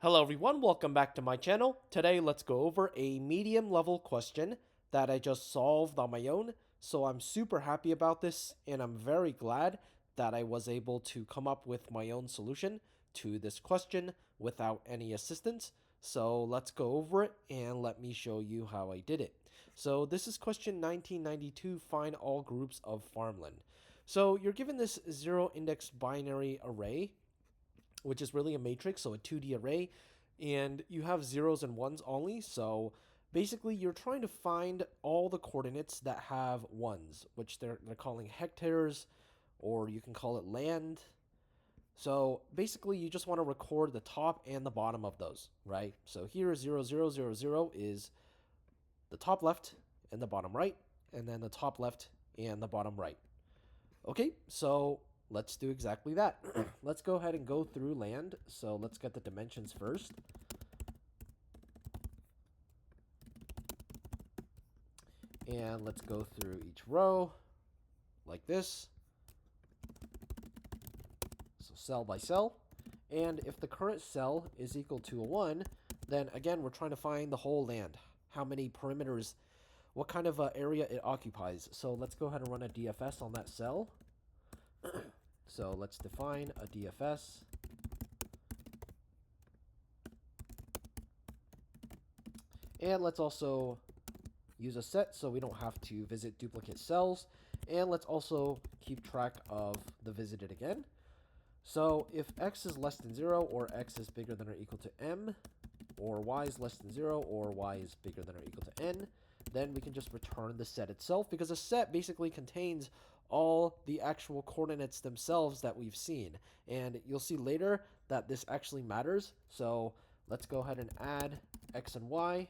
Hello everyone, welcome back to my channel. Today let's go over a medium level question that I just solved on my own. So I'm super happy about this and I'm very glad that I was able to come up with my own solution to this question without any assistance. So let's go over it and let me show you how I did it. So this is question 1992, find all groups of farmland. So you're given this zero index binary array, which is really a matrix, so a 2D array, and you have zeros and ones only. So basically, you're trying to find all the coordinates that have ones, which they're calling hectares, or you can call it land. So basically, you just want to record the top and the bottom of those, right? So here, 0, 0, 0, 0 is the top left and the bottom right, and then the top left and the bottom right. Okay, so let's do exactly that. Let's go ahead and go through land. So let's get the dimensions first. And let's go through each row like this. So cell by cell. And if the current cell is equal to a 1, then again, we're trying to find the whole land. How many perimeters, what kind of area it occupies. So let's go ahead and run a DFS on that cell. So let's define a DFS. And let's also use a set so we don't have to visit duplicate cells. And let's also keep track of the visited again. So if x is less than 0 or x is bigger than or equal to m, or y is less than 0 or y is bigger than or equal to n, then we can just return the set itself, because a set basically contains all the actual coordinates themselves that we've seen. And you'll see later that this actually matters. So let's go ahead and add x and y.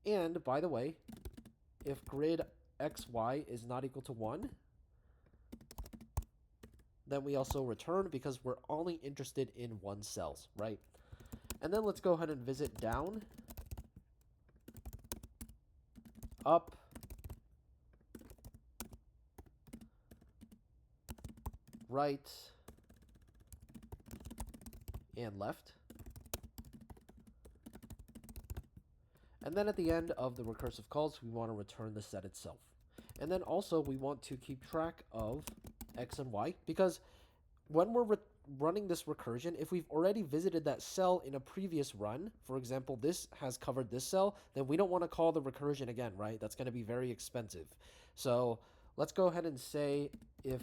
And by the way, if grid xy is not equal to 1, then we also return, because we're only interested in one cells, right? And then let's go ahead and visit down, up, right, and left. And then at the end of the recursive calls, we want to return the set itself. And then also we want to keep track of x and y, because when we're running this recursion, if we've already visited that cell in a previous run, for example, this has covered this cell, then we don't want to call the recursion again, right? That's going to be very expensive. So let's go ahead and say if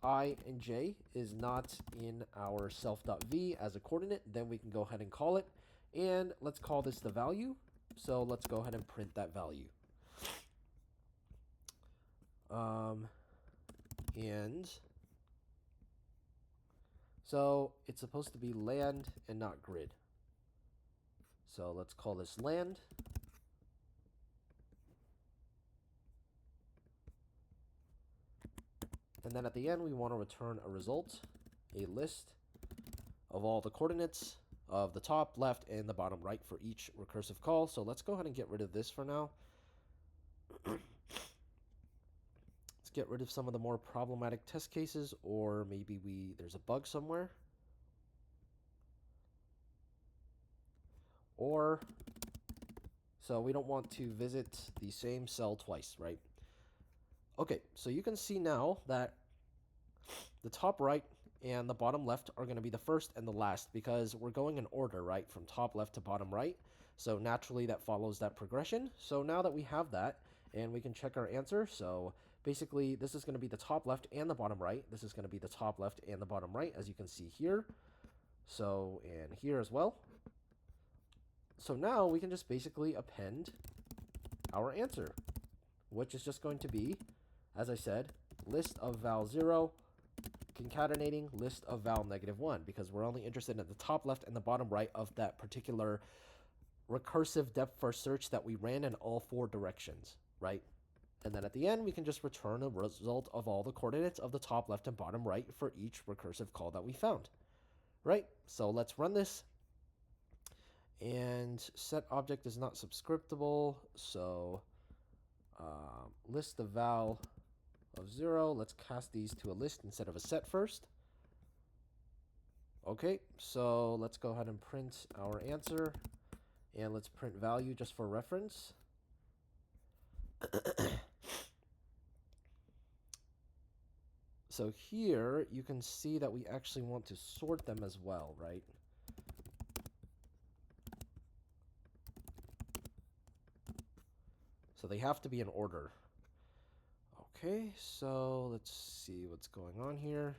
I and j is not in our self.v as a coordinate, then we can go ahead and call it. And let's call this the value. So let's go ahead and print that value. And so it's supposed to be land and not grid. So let's call this land. And then at the end, we want to return a result, a list of all the coordinates of the top, left, and the bottom right for each recursive call. So let's go ahead and get rid of this for now. Let's get rid of some of the more problematic test cases, or maybe there's a bug somewhere. Or, so we don't want to visit the same cell twice, right? Okay, so you can see now that the top right and the bottom left are going to be the first and the last, because we're going in order, right, from top left to bottom right. So naturally that follows that progression. So now that we have that, and we can check our answer, so basically this is going to be the top left and the bottom right. This is going to be the top left and the bottom right, as you can see here. So, and here as well. So now we can just basically append our answer, which is just going to be, as I said, list of val 0, concatenating list of val -1, because we're only interested in the top left and the bottom right of that particular recursive depth first search that we ran in all 4 directions, right? And then at the end, we can just return a result of all the coordinates of the top left and bottom right for each recursive call that we found, right? So let's run this. And set object is not subscriptable, so list of val of 0. Let's cast these to a list instead of a set first. Okay, so let's go ahead and print our answer, and let's print value just for reference. So here you can see that we actually want to sort them as well, right? So they have to be in order. Okay, so let's see what's going on here.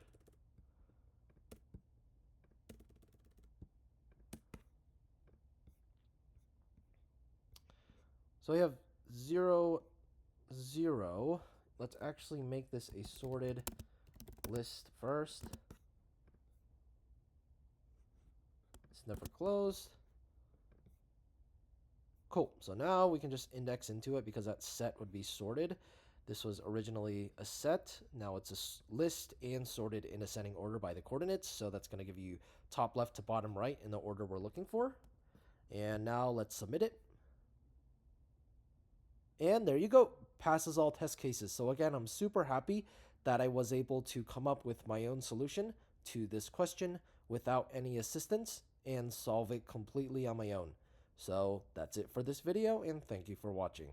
So we have 0, 0. Let's actually make this a sorted list first. It's never closed. Cool. So now we can just index into it because that set would be sorted. This was originally a set. Now it's a list and sorted in ascending order by the coordinates. So that's going to give you top left to bottom right in the order we're looking for. And now let's submit it. And there you go. Passes all test cases. So again, I'm super happy that I was able to come up with my own solution to this question without any assistance and solve it completely on my own. So that's it for this video, and thank you for watching.